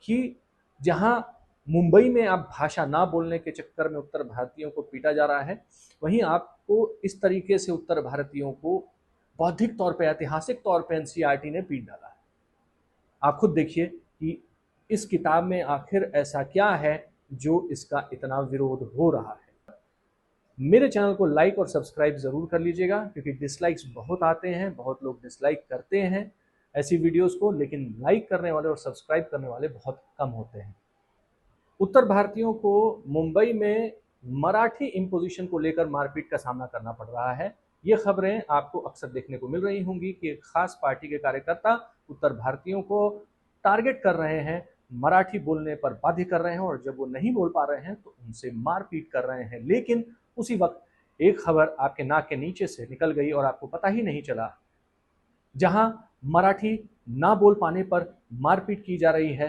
कि जहां मुंबई में आप भाषा ना बोलने के चक्कर में उत्तर भारतीयों को पीटा जा रहा है, वहीं आपको इस तरीके से उत्तर भारतीयों को बौद्धिक तौर पे, ऐतिहासिक तौर पे एनसीईआरटी ने पीट डाला है। आप खुद देखिए कि इस किताब में आखिर ऐसा क्या है जो इसका इतना विरोध हो रहा है। मेरे चैनल को लाइक और सब्सक्राइब ज़रूर कर लीजिएगा, क्योंकि डिसलाइक्स बहुत आते हैं, बहुत लोग डिसलाइक करते हैं ऐसी वीडियोस को, लेकिन लाइक करने वाले और सब्सक्राइब करने वाले बहुत कम होते हैं। उत्तर भारतीयों को मुंबई में मराठी इम्पोजिशन को लेकर मारपीट का सामना करना पड़ रहा है। ये खबरें आपको अक्सर देखने को मिल रही होंगी कि एक खास पार्टी के कार्यकर्ता उत्तर भारतीयों को टारगेट कर रहे हैं, मराठी बोलने पर बाध्य कर रहे हैं, और जब वो नहीं बोल पा रहे हैं तो उनसे मारपीट कर रहे हैं। लेकिन उसी वक्त एक खबर आपके नाक के नीचे से निकल गई और आपको पता ही नहीं चला। जहां मराठी ना बोल पाने पर मारपीट की जा रही है,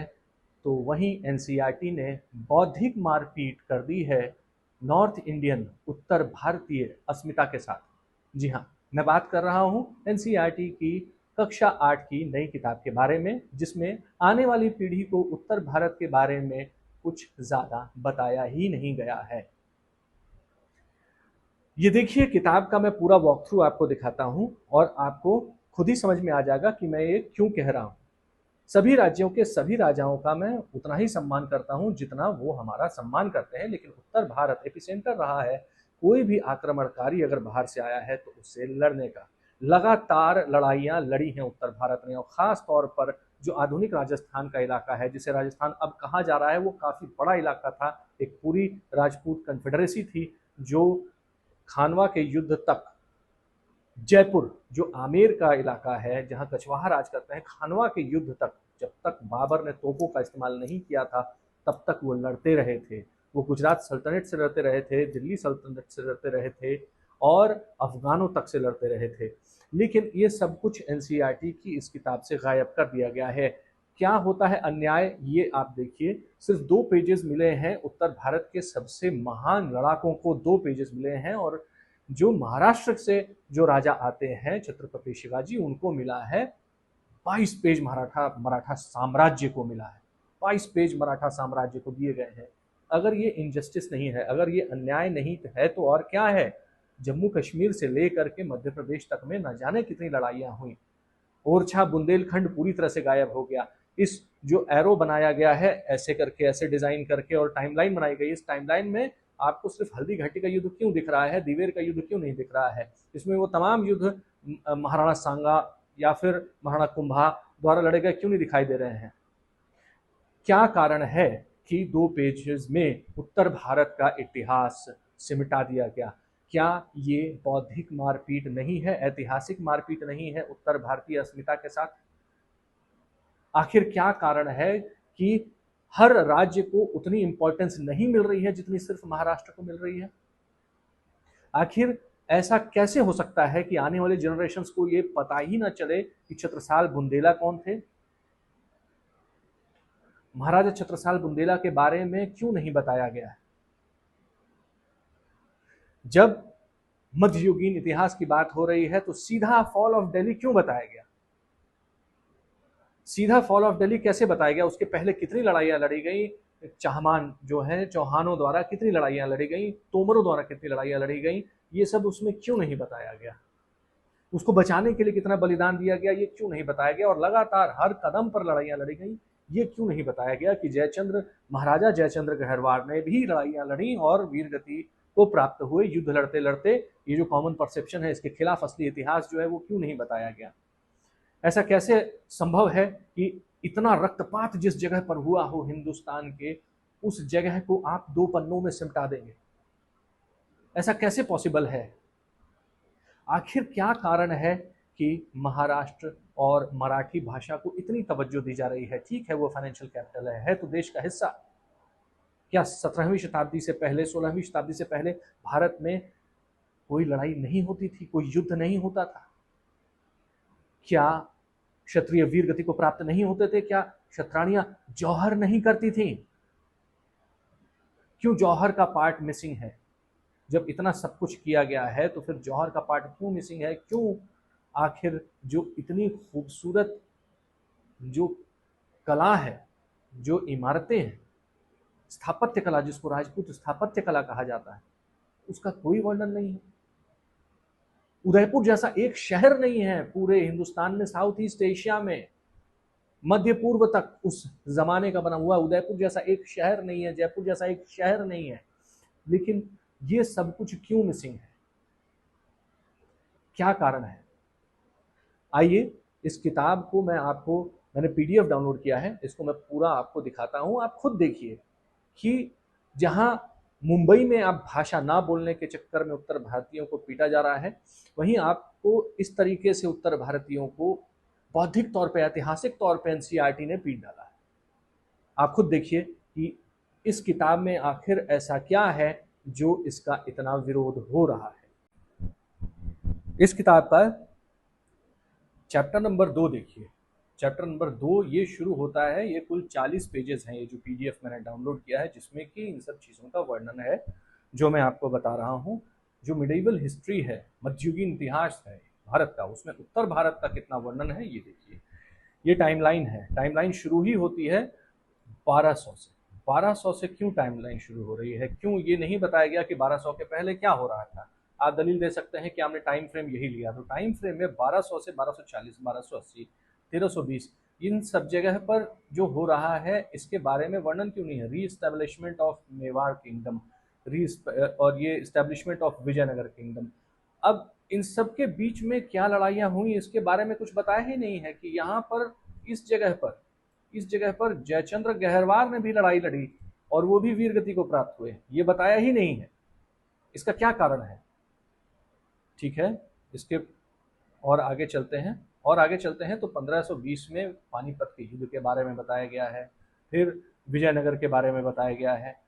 तो वहीं एनसीईआरटी ने बौद्धिक मारपीट कर दी है नॉर्थ इंडियन, उत्तर भारतीय अस्मिता के साथ। जी हाँ, मैं बात कर रहा हूं एनसीईआरटी की कक्षा 8 की नई किताब के बारे में, जिसमें आने वाली पीढ़ी को उत्तर भारत के बारे में कुछ ज्यादा बताया ही नहीं गया है। ये देखिए, किताब का मैं पूरा वॉक थ्रू आपको दिखाता हूं और आपको खुद ही समझ में आ जाएगा कि मैं ये क्यों कह रहा हूं। सभी राज्यों के सभी राजाओं का मैं उतना ही सम्मान करता हूं जितना वो हमारा सम्मान करते हैं, लेकिन उत्तर भारत एपिसेंटर रहा है। कोई भी आक्रमणकारी अगर बाहर से आया है तो उससे लड़ने का, लगातार लड़ाइयां लड़ी हैं उत्तर भारत ने। और खास तौर पर जो आधुनिक राजस्थान का इलाका है, जिसे राजस्थान अब कहा जा रहा है, वो काफी बड़ा इलाका था। एक पूरी राजपूत कन्फेडरेसी थी जो खानवा के युद्ध तक, जयपुर जो आमेर का इलाका है जहां कछवाहा राज करते हैं, खानवा के युद्ध तक, जब तक बाबर ने तोपों का इस्तेमाल नहीं किया था, तब तक वो लड़ते रहे थे। वो गुजरात सल्तनत से लड़ते रहे थे, दिल्ली सल्तनत से लड़ते रहे थे, और अफगानों तक से लड़ते रहे थे। लेकिन ये सब कुछ एनसीईआरटी की इस किताब से गायब कर दिया गया है। क्या होता है अन्याय, ये आप देखिए। सिर्फ 2 पेजेस मिले हैं उत्तर भारत के सबसे महान लड़ाकों को, 2 पेजेस मिले हैं। और जो महाराष्ट्र से जो राजा आते हैं, छत्रपति शिवाजी, उनको मिला है 22 पेज। मराठा साम्राज्य को मिला है 22 पेज, मराठा साम्राज्य को दिए गए हैं। अगर ये इनजस्टिस नहीं है, अगर ये अन्याय नहीं है, तो और क्या है। जम्मू कश्मीर से लेकर के मध्य प्रदेश तक में न जाने कितनी लड़ाइयां हुई। ओरछा बुंदेलखंड पूरी तरह से गायब हो गया। इस जो एरो बनाया गया है ऐसे करके, ऐसे डिजाइन करके, और टाइमलाइन बनाई गई, इस टाइमलाइन में आपको सिर्फ हल्दी घाटी का युद्ध क्यों दिख रहा है, दिवेर का युद्ध क्यों नहीं दिख रहा है। इसमें वो तमाम युद्ध महाराणा सांगा या फिर महाराणा कुंभा द्वारा लड़े गए क्यों नहीं दिखाई दे रहे हैं। क्या कारण है कि 2 पेजेस में उत्तर भारत का इतिहास सिमटा दिया गया। क्या ये बौद्धिक मारपीट नहीं है, ऐतिहासिक मारपीट नहीं है उत्तर भारतीय अस्मिता के साथ। आखिर क्या कारण है कि हर राज्य को उतनी इंपॉर्टेंस नहीं मिल रही है जितनी सिर्फ महाराष्ट्र को मिल रही है। आखिर ऐसा कैसे हो सकता है कि आने वाले जनरेशंस को ये पता ही ना चले कि छत्रसाल बुंदेला कौन थे। महाराजा छत्रसाल बुंदेला के बारे में क्यों नहीं बताया गया है। जब मध्ययुगीन इतिहास की बात हो रही है तो सीधा फॉल ऑफ दिल्ली क्यों बताया गया। सीधा फॉल ऑफ दिल्ली कैसे बताया गया, उसके पहले कितनी लड़ाइयां लड़ी गई, चाहमान जो है चौहानों द्वारा कितनी लड़ाइयां लड़ी गई, तोमरों द्वारा कितनी लड़ाइयां लड़ी गई, ये सब उसमें क्यों नहीं बताया गया। उसको बचाने के लिए कितना बलिदान दिया गया, ये क्यों नहीं बताया गया। और लगातार हर कदम पर लड़ाइयां लड़ी गई, ये क्यों नहीं बताया गया कि जयचंद्र, महाराजा जयचंद्र गहरवाड़ ने भी लड़ाइयां लड़ी और वीरगति को प्राप्त हुए युद्ध लड़ते लड़ते। ये जो कॉमन परसेप्शन है, इसके खिलाफ असली इतिहास जो है वो क्यों नहीं बताया गया। ऐसा कैसे संभव है कि इतना रक्तपात जिस जगह पर हुआ हो हिंदुस्तान के, उस जगह को आप 2 पन्नों में सिमटा देंगे। ऐसा कैसे पॉसिबल है। आखिर क्या कारण है कि महाराष्ट्र और मराठी भाषा को इतनी तवज्जो दी जा रही है। ठीक है, वो फाइनेंशियल कैपिटल है तो देश का हिस्सा। क्या 17वीं शताब्दी से पहले, 16वीं शताब्दी से पहले भारत में कोई लड़ाई नहीं होती थी, कोई युद्ध नहीं होता था। क्या क्षत्रिय वीर गति को प्राप्त नहीं होते थे। क्या क्षत्राणियां जौहर नहीं करती थी। क्यों जौहर का पार्ट मिसिंग है। जब इतना सब कुछ किया गया है तो फिर जौहर का पार्ट क्यों मिसिंग है। क्यों आखिर जो इतनी खूबसूरत जो कला है, जो इमारतें हैं, स्थापत्य कला जिसको राजपूत स्थापत्य कला कहा जाता है, उसका कोई वर्णन नहीं है। उदयपुर जैसा एक शहर नहीं है पूरे हिंदुस्तान में, साउथ ईस्ट एशिया में, मध्य पूर्व तक उस जमाने का बना हुआ उदयपुर जैसा एक शहर नहीं है, जयपुर जैसा एक शहर नहीं है। लेकिन ये सब कुछ क्यों मिसिंग है, क्या कारण है? आइए इस किताब को मैंने पीडीएफ डाउनलोड किया है, इसको मैं पूरा आपको दिखाता हूं। आप खुद देखिए कि जहां मुंबई में आप भाषा ना बोलने के चक्कर में उत्तर भारतीयों को पीटा जा रहा है, वहीं आपको इस तरीके से उत्तर भारतीयों को बौद्धिक तौर पे, ऐतिहासिक तौर पे एनसीईआरटी ने पीट डाला है। आप खुद देखिए कि इस किताब में आखिर ऐसा क्या है जो इसका इतना विरोध हो रहा है। इस किताब का चैप्टर नंबर 2 देखिए। चैप्टर नंबर 2 ये शुरू होता है, ये कुल 40 पेजेस हैं, ये जो पीडीएफ मैंने डाउनलोड किया है, जिसमें कि इन सब चीज़ों का वर्णन है जो मैं आपको बता रहा हूँ। जो मिडिवल हिस्ट्री है, मध्ययुगीन इतिहास है भारत का, उसमें उत्तर भारत का कितना वर्णन है ये देखिए। ये टाइमलाइन है, टाइमलाइन शुरू ही होती है 1200 से। 1200 से क्यों टाइमलाइन शुरू हो रही है, क्यों ये नहीं बताया गया कि 1200 के पहले क्या हो रहा था? आप दलील दे सकते हैं कि हमने टाइम फ्रेम यही लिया, तो टाइम फ्रेम में 1200 से 1240, 1280, 1320 इन सब जगह पर जो हो रहा है इसके बारे में वर्णन क्यों नहीं है? री एस्टेब्लिशमेंट ऑफ मेवाड़ किंगडम, और ये एस्टेब्लिशमेंट ऑफ विजयनगर किंगडम। अब इन सब के बीच में क्या लड़ाइयाँ हुई इसके बारे में कुछ बताया ही नहीं है कि यहाँ पर इस जगह पर जयचंद्र गहरवार ने भी लड़ाई लड़ी और वो भी वीर गति को प्राप्त हुए, ये बताया ही नहीं है। इसका क्या कारण है? ठीक है, इसके और आगे चलते हैं तो 1520 में पानीपत के युद्ध के बारे में बताया गया है, फिर विजयनगर के बारे में बताया गया है,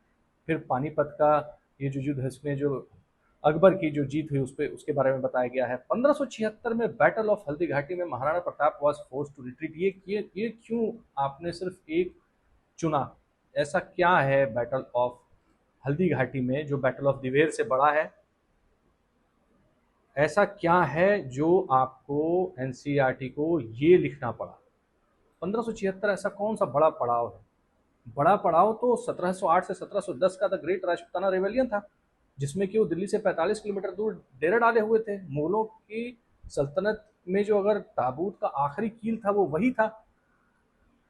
फिर पानीपत का ये जो युद्ध है इसमें जो अकबर की जो जीत हुई उसके बारे में बताया गया है। 1576 में बैटल ऑफ हल्दी घाटी में Maharana Pratap was forced to retreat. ये क्यों आपने सिर्फ एक चुना? ऐसा क्या है बैटल ऑफ हल्दी घाटी में जो बैटल ऑफ दिवेर से बड़ा है? ऐसा क्या है जो आपको एनसीईआरटी को ये लिखना पड़ा? 1576 ऐसा कौन सा बड़ा पड़ाव है? बड़ा पड़ाव तो 1708 से 1710 का द ग्रेट राजपूताना रेवेलियन था, जिसमें कि वो दिल्ली से 45 किलोमीटर दूर डेरा डाले हुए थे। मुगलों की सल्तनत में जो अगर ताबूत का आखिरी कील था वो वही था,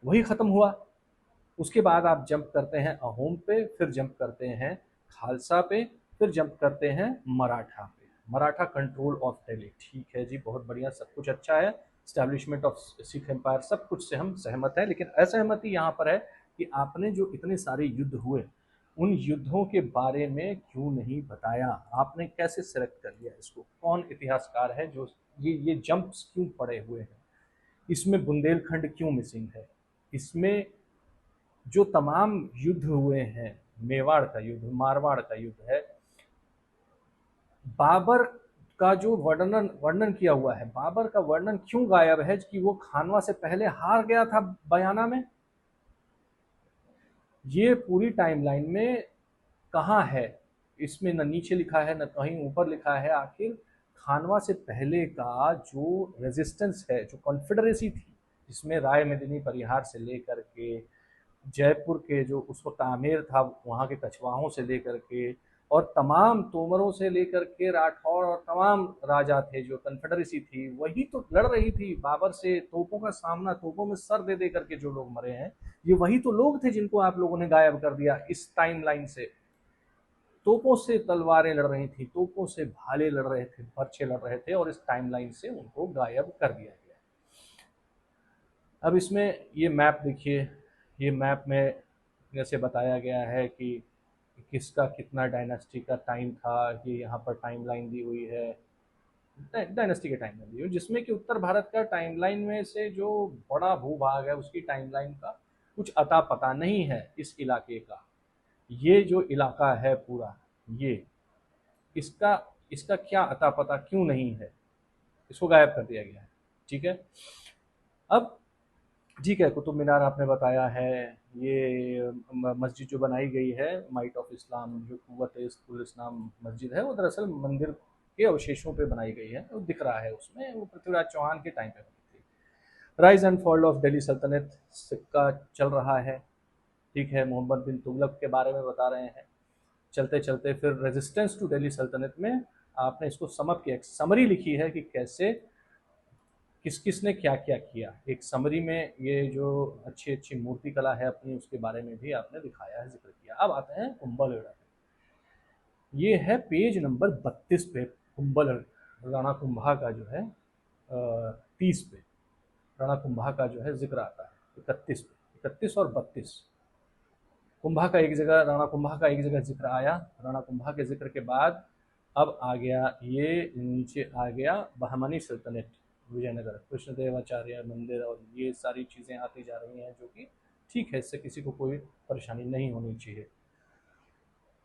वही खत्म हुआ। उसके बाद आप जंप करते हैं अहोम पे, फिर जंप करते हैं खालसा पे, फिर जंप करते हैं मराठा पे, मराठा कंट्रोल ऑफ दिल्ली। ठीक है जी, बहुत बढ़िया, सब कुछ अच्छा है, स्टैब्लिशमेंट ऑफ सिख एम्पायर, सब कुछ से हम सहमत हैं। लेकिन असहमति यहाँ पर है कि आपने जो इतने सारे युद्ध हुए उन युद्धों के बारे में क्यों नहीं बताया? आपने कैसे सेलेक्ट कर लिया इसको? कौन इतिहासकार है जो ये जंप्स क्यों पड़े हुए हैं? इसमें बुंदेलखंड क्यों मिसिंग है? इसमें जो तमाम युद्ध हुए हैं, मेवाड़ का युद्ध, मारवाड़ का युद्ध है, बाबर का जो वर्णन किया हुआ है, बाबर का वर्णन क्यों गायब है कि वो खानवा से पहले हार गया था बयाना में? ये पूरी टाइमलाइन में कहाँ है? इसमें न नीचे लिखा है न कहीं ऊपर लिखा है। आखिर खानवा से पहले का जो रेजिस्टेंस है, जो कॉन्फेडरेसी थी, जिसमें राय मेदिनी परिहार से लेकर के जयपुर के जो उस वक्त आमेर था वहाँ के कछवाहों से लेकर के और तमाम तोमरों से लेकर के राठौर और तमाम राजा थे, जो कन्फेडरेसी थी वही तो लड़ रही थी बाबर से। तोपों का सामना, तोपों में सर दे दे करके जो लोग मरे हैं, ये वही तो लोग थे जिनको आप लोगों ने गायब कर दिया इस टाइमलाइन से। तोपों से तलवारें लड़ रही थी, तोपों से भाले लड़ रहे थे, बर्छे लड़ रहे थे, और इस टाइमलाइन से उनको गायब कर दिया गया। अब इसमें ये मैप देखिए, ये मैप में जैसे बताया गया है कि किसका कितना डायनेस्टी का टाइम था, ये यहाँ पर टाइमलाइन दी हुई है, डायनेस्टी के टाइमलाइन दी हुई, जिसमें कि उत्तर भारत का टाइमलाइन में से जो बड़ा भूभाग है उसकी टाइमलाइन का कुछ अता पता नहीं है। इस इलाके का, ये जो इलाका है पूरा, ये इसका इसका क्या अता पता क्यों नहीं है? इसको गायब कर दिया गया है। ठीक है, अब ठीक है, कुतुब मीनार आपने बताया है, ये मस्जिद जो बनाई गई है माइट ऑफ इस्लाम, जो कुव्वत इस्लाम मस्जिद है, वो दरअसल मंदिर के अवशेषों पे बनाई गई है, वो दिख रहा है उसमें, वो पृथ्वीराज चौहान के टाइम पे बनी थी। Rise and fall of Delhi सल्तनत सिक्का चल रहा है, ठीक है, मोहम्मद बिन तुगलक के बारे में बता रहे हैं। चलते चलते फिर रेजिस्टेंस टू दिल्ली सल्तनत में आपने इसको समअप किया, एक समरी लिखी है कि कैसे किस किस ने क्या क्या किया। एक समरी में ये जो अच्छी अच्छी मूर्ति कला है अपनी, उसके बारे में भी आपने दिखाया है, जिक्र किया। अब आते हैं कुंभलगढ़। ये है पेज नंबर 32 पे कुंभलगढ़ राणा कुंभा का जो है 30 पे राणा कुंभा का जो है जिक्र आता है। 31 पे, 31 और 32 कुंभा का एक जगह, राणा कुंभा का एक जगह जिक्र आया। राणा कुंभा के जिक्र के बाद अब आ गया, ये नीचे आ गया बहमनी सल्तनत, विजयनगर, कृष्णदेवाचार्य मंदिर और ये सारी चीज़ें आती जा रही हैं, जो कि ठीक है, इससे किसी को कोई परेशानी नहीं होनी चाहिए।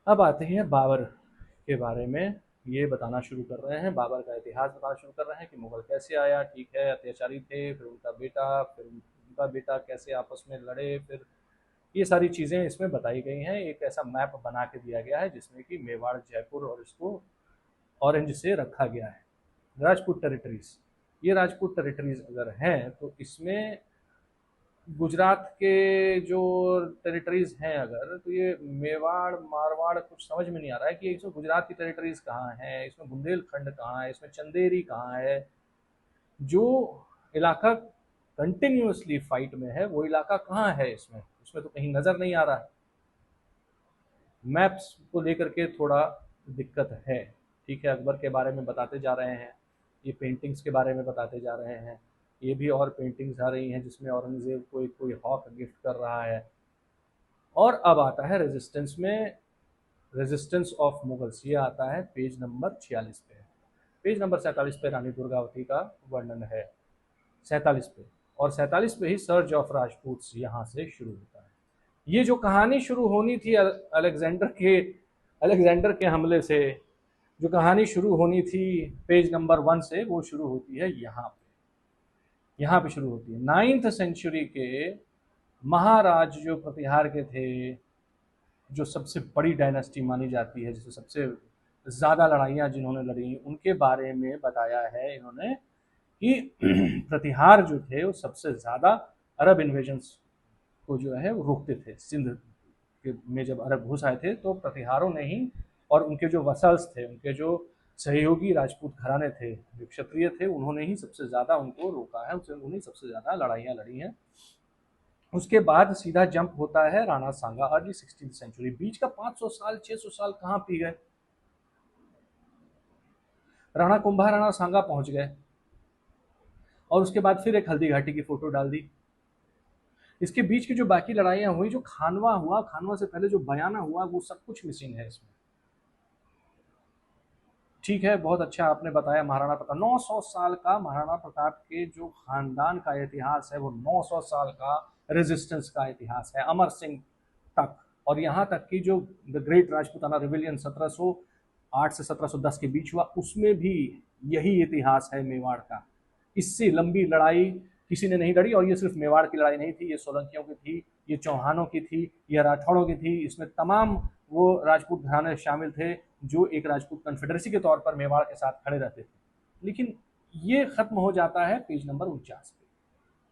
अब आते हैं बाबर के बारे में, ये बताना शुरू कर रहे हैं, बाबर का इतिहास बताना शुरू कर रहे हैं कि मुगल कैसे आया। ठीक है, अत्याचारी थे, फिर उनका बेटा, फिर उनका बेटा कैसे आपस में लड़े, फिर ये सारी चीज़ें इसमें बताई गई हैं। एक ऐसा मैप बना के दिया गया है जिसमें कि मेवाड़, जयपुर और इसको ऑरेंज से रखा गया है। राजपूत टेरिटरीज, ये राजपूत टेरिटरीज अगर हैं तो इसमें गुजरात के जो टेरिटरीज हैं अगर, तो ये मेवाड़, मारवाड़ कुछ समझ में नहीं आ रहा है कि इसमें गुजरात की टेरिटरीज कहाँ हैं, इसमें बुंदेलखंड कहाँ है, इसमें चंदेरी कहाँ है। जो इलाका कंटिन्यूसली फाइट में है वो इलाका कहाँ है इसमें, उसमें तो कहीं नज़र नहीं आ रहा है। मैप्स को लेकर के थोड़ा दिक्कत है। ठीक है, अकबर के बारे में बताते जा रहे हैं, ये पेंटिंग्स के बारे में बताते जा रहे हैं। ये भी और पेंटिंग्स आ रही हैं जिसमें औरंगज़ेब को कोई हॉक गिफ्ट कर रहा है। और अब आता है रेजिस्टेंस में, रेजिस्टेंस ऑफ मुगल्स, ये आता है पेज नंबर 46 पे। पेज नंबर 47 पे रानी दुर्गावती का वर्णन है, 47 पे, और 47 पे ही सर्ज ऑफ राजपूत यहाँ से शुरू होता है। ये जो कहानी शुरू होनी थी अलेक्जेंडर के हमले से, जो कहानी शुरू होनी थी पेज नंबर 1 से, वो शुरू होती है यहाँ पे शुरू होती है। 9th सेंचुरी के महाराज जो प्रतिहार के थे, जो सबसे बड़ी डायनेस्टी मानी जाती है, जिससे सबसे ज़्यादा लड़ाइयाँ जिन्होंने लड़ी, उनके बारे में बताया है इन्होंने कि प्रतिहार जो थे वो सबसे ज़्यादा अरब इन्वेजन्स को जो है वो रोकते थे। सिंध में जब अरब घुस आए थे तो प्रतिहारों ने ही, और उनके जो वसल्स थे, उनके जो सहयोगी राजपूत घराने थे, जो क्षत्रिय थे, उन्होंने ही सबसे ज़्यादा उनको रोका है, उन्होंने सबसे ज़्यादा लड़ाइयाँ लड़ी हैं। उसके बाद सीधा जंप होता है राणा सांगा, अर्ली 16th सेंचुरी। बीच का 500 साल 600 साल कहाँ पी गए। राणा कुंभा राणा सांगा पहुंच गए और उसके बाद फिर एक हल्दी घाटी की फोटो डाल दी। इसके बीच की जो बाकी लड़ाइयां हुई, जो खानवा हुआ, खानवा से पहले जो बयाना हुआ, वो सब कुछ मिसिंग है इसमें। ठीक है, बहुत अच्छा आपने बताया। महाराणा प्रताप, 900 साल का महाराणा प्रताप के जो खानदान का इतिहास है, वो 900 साल का रेजिस्टेंस का इतिहास है, अमर सिंह तक। और यहाँ तक कि जो द ग्रेट राजपूताना रिविलियन 1708 से 1710 के बीच हुआ, उसमें भी यही इतिहास है मेवाड़ का। इससे लंबी लड़ाई किसी ने नहीं लड़ी, और ये सिर्फ मेवाड़ की लड़ाई नहीं थी, ये सोलंकियों की थी, ये चौहानों की थी, ये राठौड़ों की थी। इसमें तमाम वो राजपूत घराने शामिल थे जो एक राजपूत कन्फेडरेसी के तौर पर मेवाड़ के साथ खड़े रहते थे। लेकिन ये खत्म हो जाता है पेज नंबर 49 पे।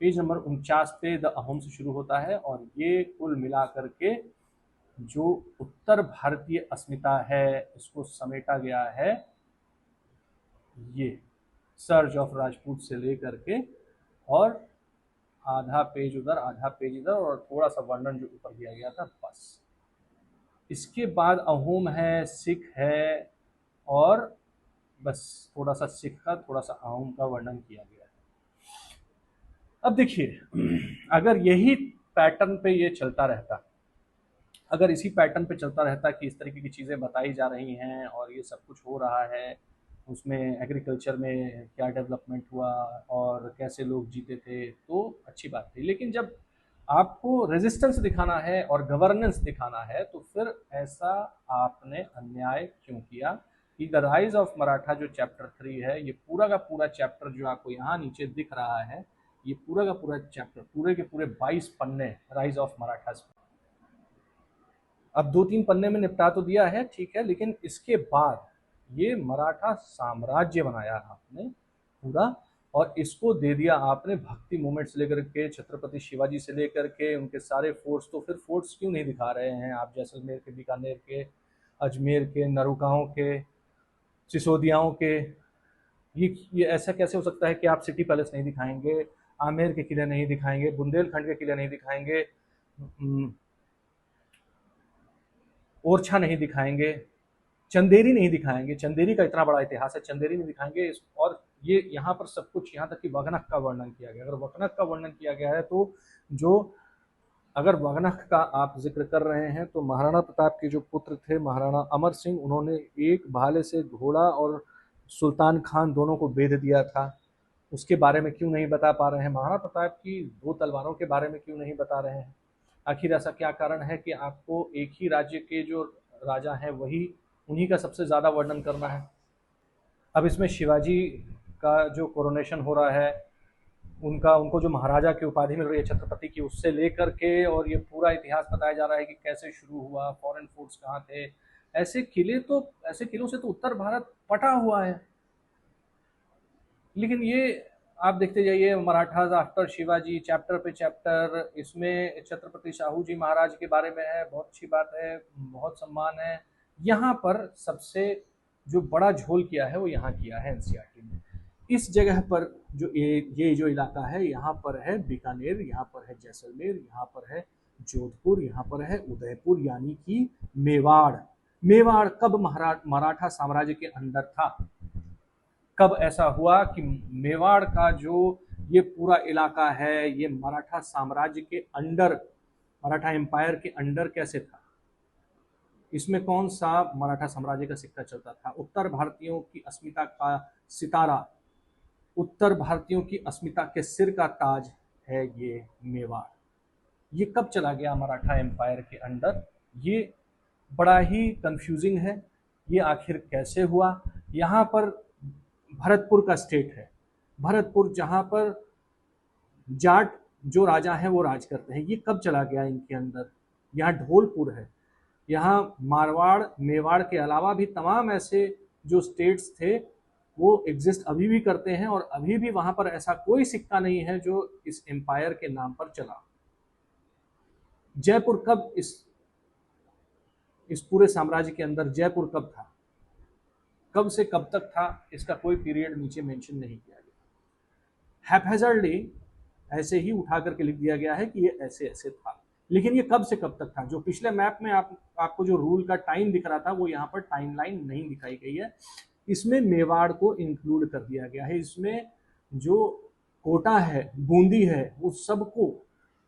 पेज नंबर 49 पे द अहोम से शुरू होता है, और ये कुल मिला करके जो उत्तर भारतीय अस्मिता है, इसको समेटा गया है। ये सर्ज ऑफ राजपूत से लेकर के, और आधा पेज उधर, आधा पेज इधर, और थोड़ा सा वर्णन जो ऊपर दिया गया था, बस। इसके बाद अहोम है, सिख है, और बस थोड़ा सा सिख का, थोड़ा सा अहोम का वर्णन किया गया है। अब देखिए, अगर यही पैटर्न पे ये चलता रहता, अगर इसी पैटर्न पे चलता रहता कि इस तरीके की चीज़ें बताई जा रही हैं और ये सब कुछ हो रहा है, उसमें एग्रीकल्चर में क्या डेवलपमेंट हुआ और कैसे लोग जीते थे, तो अच्छी बात थी। लेकिन जब आपको रेजिस्टेंस दिखाना है और गवर्नेंस दिखाना है, तो फिर ऐसा आपने अन्याय क्यों किया कि द राइज ऑफ मराठा जो चैप्टर 3 है, ये पूरा का पूरा चैप्टर जो आपको यहाँ नीचे दिख रहा है, ये पूरा का पूरा चैप्टर, पूरे के पूरे 22 पन्ने राइज ऑफ मराठास। अब 2-3 पन्ने में निपटा तो दिया है, ठीक है, लेकिन इसके बाद ये मराठा साम्राज्य बनाया आपने पूरा, 22 पन्ने में, 2-3 पन्ने में निपटा तो दिया है, ठीक है, लेकिन इसके बाद ये मराठा साम्राज्य बनाया आपने पूरा, 22 पन्ने में, 2-3 पन्ने में निपटा तो दिया है, ठीक है, लेकिन इसके बाद ये मराठा साम्राज्य बनाया आपने पूरा, 22 पन्ने में, 2-3 पन्ने में निपटा तो दिया है, ठीक है, लेकिन इसके बाद ये मराठा साम्राज्य बनाया आपने पूरा, और इसको दे दिया आपने भक्ति मूवमेंट से लेकर के, छत्रपति शिवाजी से लेकर के उनके सारे फोर्ट्स। तो फिर फोर्ट्स क्यों नहीं दिखा रहे हैं आप, जैसलमेर के, बीकानेर के, अजमेर के, नरुकाओं के, सिसोदियाओं के? ये ऐसा कैसे हो सकता है कि आप सिटी पैलेस नहीं दिखाएंगे, आमेर के किले नहीं दिखाएंगे, बुंदेलखंड के किले नहीं दिखाएंगे, ओरछा नहीं दिखाएंगे, चंदेरी नहीं दिखाएंगे? चंदेरी का इतना बड़ा इतिहास है, चंदेरी नहीं दिखाएंगे। और ये यहाँ पर सब कुछ, यहाँ तक कि वगनक का वर्णन किया गया। अगर वगनक का वर्णन किया गया है तो जो, अगर वगनक का आप जिक्र कर रहे हैं तो महाराणा प्रताप के जो पुत्र थे महाराणा अमर सिंह, उन्होंने एक भाले से घोड़ा और सुल्तान खान दोनों को बेध दिया था। उसके बारे में क्यों नहीं बता पा रहे हैं? महाराणा प्रताप की 2 तलवारों के बारे में क्यों नहीं बता रहे हैं? आखिर ऐसा क्या कारण है कि आपको एक ही राज्य के जो राजा हैं वही, उन्हीं का सबसे ज़्यादा वर्णन करना है? अब इसमें शिवाजी का जो कोरोनेशन हो रहा है, उनको जो महाराजा की उपाधि मिल रही है छत्रपति की, उससे लेकर के, और ये पूरा इतिहास बताया जा रहा है कि कैसे शुरू हुआ, फॉरेन फोर्ट्स कहाँ थे। ऐसे किलों से तो उत्तर भारत पटा हुआ है। लेकिन ये आप देखते जाइए, मराठाज आफ्टर शिवाजी, चैप्टर पे चैप्टर इसमें छत्रपति शाहू जी महाराज के बारे में है। बहुत अच्छी बात है, बहुत सम्मान है। यहाँ पर सबसे जो बड़ा झोल किया है वो यहाँ किया है एनसीईआरटी में। इस जगह पर जो ये जो इलाका है, यहाँ पर है बीकानेर, यहाँ पर है जैसलमेर, यहाँ पर है जोधपुर, यहाँ पर है उदयपुर, यानी कि मेवाड़। मेवाड़ कब मराठा साम्राज्य के अंदर था? कब ऐसा हुआ कि मेवाड़ का जो ये पूरा इलाका है, ये मराठा साम्राज्य के अंडर, मराठा एम्पायर के अंडर कैसे था? इसमें कौन सा मराठा साम्राज्य का सिक्का चलता था? उत्तर भारतीयों की अस्मिता का सितारा, उत्तर भारतीयों की अस्मिता के सिर का ताज है ये मेवाड़। ये कब चला गया मराठा एम्पायर के अंडर? ये बड़ा ही कंफ्यूजिंग है। ये आखिर कैसे हुआ? यहाँ पर भरतपुर का स्टेट है, भरतपुर जहाँ पर जाट जो राजा हैं वो राज करते हैं। ये कब चला गया इनके अंदर? यहाँ ढोलपुर है, यहाँ मारवाड़ मेवाड़ के अलावा भी तमाम ऐसे जो स्टेट्स थे वो एग्जिस्ट अभी भी करते हैं, और अभी भी वहां पर ऐसा कोई सिक्का नहीं है जो इस एम्पायर के नाम पर चला। जयपुर कब इस पूरे साम्राज्य के अंदर जयपुर कब था? कब से कब तक था? इसका कोई पीरियड नीचे मेंशन नहीं किया गया। हैपहैज़र्डली ऐसे ही उठा करके लिख दिया गया है कि ये ऐसे ऐसे था, लेकिन ये कब से कब तक था? जो पिछले मैप में आपको जो रूल का टाइम दिख रहा था वो यहाँ पर टाइमलाइन नहीं दिखाई गई है। इसमें मेवाड़ को इंक्लूड कर दिया गया है। इसमें जो कोटा है, बूंदी है, उस सबको,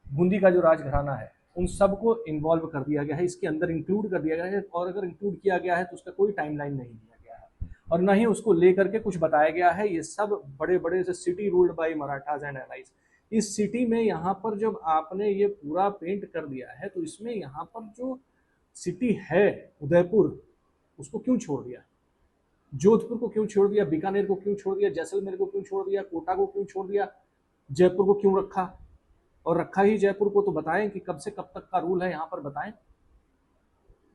बूंदी का जो राजघराना है, उन सबको इन्वॉल्व कर दिया गया है, इसके अंदर इंक्लूड कर दिया गया है। और अगर इंक्लूड किया गया है तो उसका कोई टाइमलाइन नहीं दिया गया है, और न ही उसको लेकर के कुछ बताया गया है। ये सब बड़े बड़े से city ruled by Marathas and allies. इस सिटी में यहाँ पर जब आपने ये पूरा पेंट कर दिया है तो इसमें यहाँ पर जो सिटी है उदयपुर, उसको क्यों छोड़ दिया? जोधपुर को क्यों छोड़ दिया? बीकानेर को क्यों छोड़ दिया? जैसलमेर को क्यों छोड़ दिया? कोटा को क्यों छोड़ दिया? जयपुर को क्यों रखा? और रखा ही जयपुर को तो बताएं कि कब से कब तक का रूल है यहाँ पर, बताएं।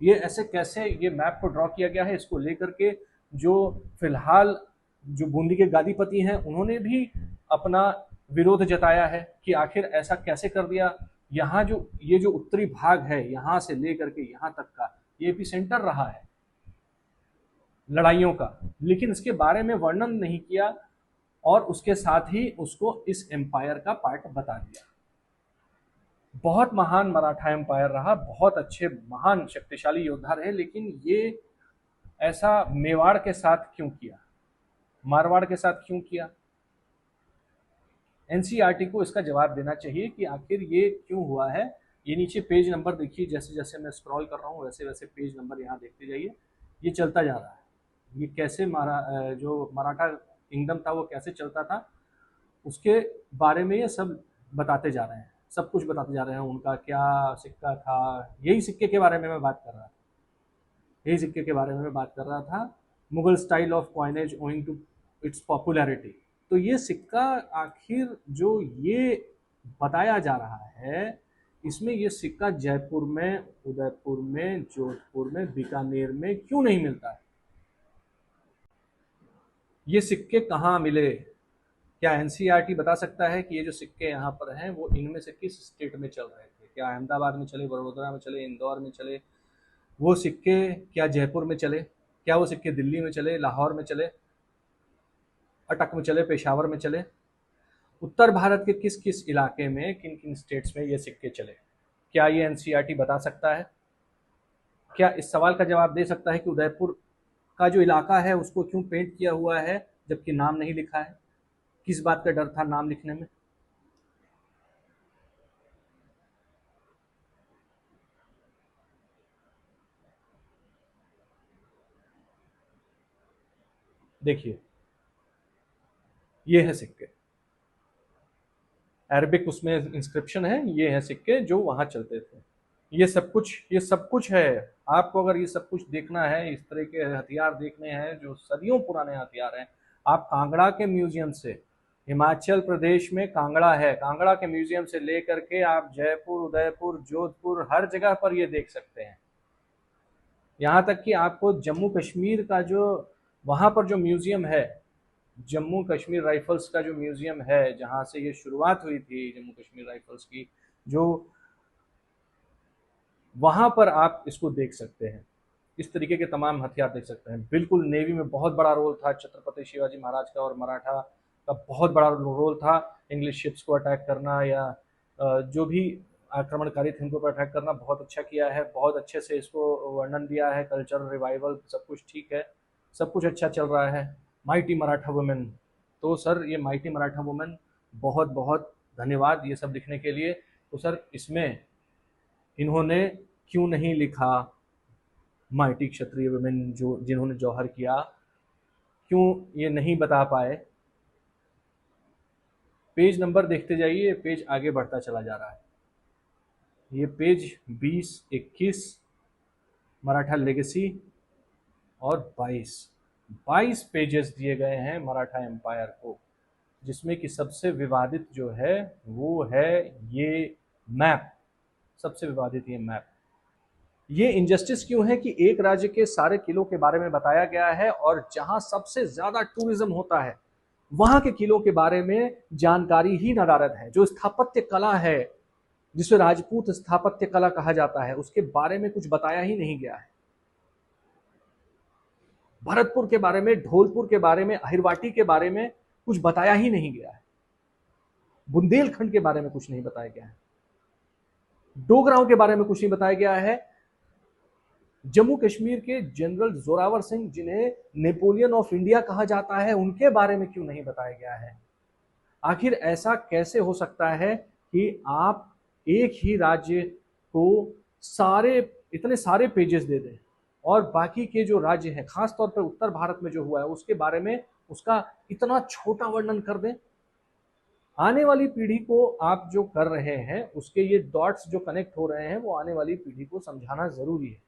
ये ऐसे कैसे ये मैप को ड्रॉ किया गया है? इसको लेकर के जो फिलहाल जो बूंदी के गादीपति हैं उन्होंने भी अपना विरोध जताया है कि आखिर ऐसा कैसे कर दिया। यहाँ जो ये जो उत्तरी भाग है, यहाँ से लेकर के यहाँ तक का ये एपिसेंटर रहा है लड़ाइयों का, लेकिन इसके बारे में वर्णन नहीं किया, और उसके साथ ही उसको इस एम्पायर का पार्ट बता दिया। बहुत महान मराठा एम्पायर रहा, बहुत अच्छे महान शक्तिशाली योद्धा रहे, लेकिन ये ऐसा मेवाड़ के साथ क्यों किया, मारवाड़ के साथ क्यों किया? एनसीईआरटी को इसका जवाब देना चाहिए कि आखिर ये क्यों हुआ है। ये नीचे पेज नंबर देखिए, जैसे जैसे मैं स्क्रॉल कर रहा हूँ वैसे वैसे पेज नंबर यहाँ देखते जाइए, ये चलता जा रहा है। ये कैसे जो मराठा किंगडम था वो कैसे चलता था, उसके बारे में ये सब बताते जा रहे हैं, सब कुछ बताते जा रहे हैं। उनका क्या सिक्का था, यही सिक्के के बारे में मैं बात कर रहा था, यही सिक्के के बारे में मैं बात कर रहा था। Mughal style of coinage owing to its popularity. तो ये सिक्का आखिर जो ये बताया जा रहा है, इसमें ये सिक्का जयपुर में, उदयपुर में, जोधपुर में, बीकानेर में क्यों नहीं मिलता है? ये सिक्के कहाँ मिले? क्या एनसीईआरटी बता सकता है कि ये जो सिक्के यहाँ पर हैं वो इनमें से किस स्टेट में चल रहे थे? क्या अहमदाबाद में चले, वडोदरा में चले, इंदौर में चले? वो सिक्के क्या जयपुर में चले? क्या वो सिक्के दिल्ली में चले, लाहौर में चले, अटक में चले, पेशावर में चले? उत्तर भारत के किस किस इलाके में, किन किन स्टेट्स में ये सिक्के चले? क्या ये एनसीईआरटी बता सकता है? क्या इस सवाल का जवाब दे सकता है कि उदयपुर का जो इलाका है उसको क्यों पेंट किया हुआ है जबकि नाम नहीं लिखा है? किस बात का डर था नाम लिखने में? देखिए, ये है सिक्के, अरबिक उसमें इंस्क्रिप्शन है, ये है सिक्के जो वहां चलते थे। ये सब कुछ है। आपको अगर ये सब कुछ देखना है, इस तरह के हथियार देखने हैं जो सदियों पुराने हथियार हैं, आप कांगड़ा के म्यूजियम से, हिमाचल प्रदेश में कांगड़ा है, कांगड़ा के म्यूजियम से लेकर के आप जयपुर, उदयपुर, जोधपुर, हर जगह पर ये देख सकते हैं। यहाँ तक कि आपको जम्मू कश्मीर का जो, वहाँ पर जो म्यूजियम है, जम्मू कश्मीर राइफल्स का जो म्यूजियम है, जहाँ से ये शुरुआत हुई थी जम्मू कश्मीर राइफल्स की, जो वहां पर आप इसको देख सकते हैं। इस तरीके के तमाम हथियार देख सकते हैं। बिल्कुल नेवी में बहुत बड़ा रोल था छत्रपति शिवाजी महाराज का, और मराठा का बहुत बड़ा रोल था इंग्लिश शिप्स को अटैक करना या जो भी आक्रमणकारी थे उनको पर अटैक करना। बहुत अच्छा किया है, बहुत अच्छे से इसको वर्णन दिया है, कल्चर रिवाइवल सब कुछ ठीक है, सब कुछ अच्छा चल रहा है। माइटी मराठा वुमेन, तो सर ये माइटी मराठा वुमेन, बहुत बहुत धन्यवाद ये सब लिखने के लिए। तो सर इसमें इन्होंने क्यों नहीं लिखा माइटी क्षत्रिय वुमेन जो जिन्होंने जौहर किया, क्यों ये नहीं बता पाए? पेज नंबर देखते जाइए, पेज आगे बढ़ता चला जा रहा है। ये पेज 20, 21 मराठा लेगेसी और 22 पेजेस दिए गए हैं मराठा एम्पायर को, जिसमें कि सबसे विवादित जो है वो है ये मैप। सबसे विवादित ये मैप। ये इनजस्टिस क्यों है कि एक राज्य के सारे किलों के बारे में बताया गया है और जहां सबसे ज्यादा टूरिज्म होता है वहां के किलों के बारे में जानकारी ही नदारद है। जो स्थापत्य कला है, जिसे राजपूत स्थापत्य कला कहा जाता है, उसके बारे में कुछ बताया ही नहीं गया है। भरतपुर के बारे में, ढोलपुर के बारे में, अहिरवाटी के बारे में कुछ बताया ही नहीं गया है। बुंदेलखंड के बारे में कुछ नहीं बताया गया है। डोगराओं के बारे में कुछ नहीं बताया गया है। जम्मू कश्मीर के जनरल जोरावर सिंह, जिन्हें नेपोलियन ऑफ इंडिया कहा जाता है, उनके बारे में क्यों नहीं बताया गया है? आखिर ऐसा कैसे हो सकता है कि आप एक ही राज्य को सारे, इतने सारे पेजेस दे दें और बाकी के जो राज्य हैं, खासतौर पर उत्तर भारत में जो हुआ है उसके बारे में उसका इतना छोटा वर्णन कर दें? आने वाली पीढ़ी को आप जो कर रहे हैं उसके ये डॉट्स जो कनेक्ट हो रहे हैं वो आने वाली पीढ़ी को समझाना जरूरी है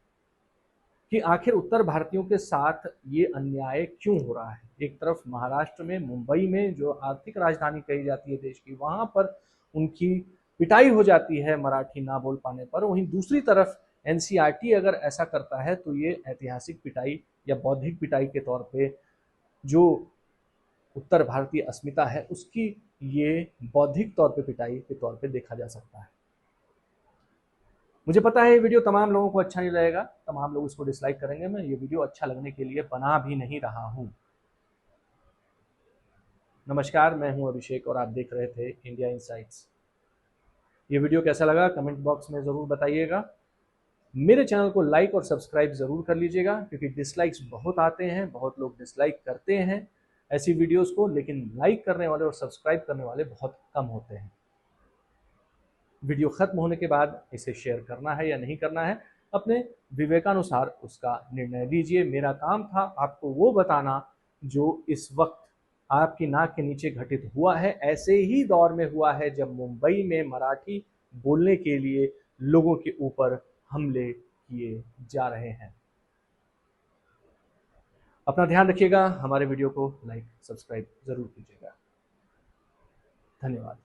कि आखिर उत्तर भारतीयों के साथ ये अन्याय क्यों हो रहा है। एक तरफ महाराष्ट्र में, मुंबई में, जो आर्थिक राजधानी कही जाती है देश की, वहां पर उनकी पिटाई हो जाती है मराठी ना बोल पाने पर, वहीं दूसरी तरफ एनसीईआरटी अगर ऐसा करता है तो ये ऐतिहासिक पिटाई या बौद्धिक पिटाई के तौर पे, जो उत्तर भारतीय अस्मिता है उसकी ये बौद्धिक तौर पे पिटाई के तौर पे देखा जा सकता है। मुझे पता है ये वीडियो तमाम लोगों को अच्छा नहीं लगेगा, तमाम लोग इसको डिसलाइक करेंगे। मैं ये वीडियो अच्छा लगने के लिए बना भी नहीं रहा हूं। नमस्कार, मैं हूं अभिषेक और आप देख रहे थे इंडिया इनसाइट्स। ये वीडियो कैसा लगा कमेंट बॉक्स में ज़रूर बताइएगा। मेरे चैनल को लाइक और सब्सक्राइब ज़रूर कर लीजिएगा, क्योंकि डिसलाइक्स बहुत आते हैं, बहुत लोग डिसलाइक करते हैं ऐसी वीडियोस को, लेकिन लाइक करने वाले और सब्सक्राइब करने वाले बहुत कम होते हैं। वीडियो खत्म होने के बाद इसे शेयर करना है या नहीं करना है, अपने विवेकानुसार उसका निर्णय लीजिए। मेरा काम था आपको वो बताना जो इस वक्त आपकी नाक के नीचे घटित हुआ है। ऐसे ही दौर में हुआ है जब मुंबई में मराठी बोलने के लिए लोगों के ऊपर हमले किए जा रहे हैं। अपना ध्यान रखिएगा, हमारे वीडियो को लाइक सब्सक्राइब जरूर कीजिएगा। धन्यवाद।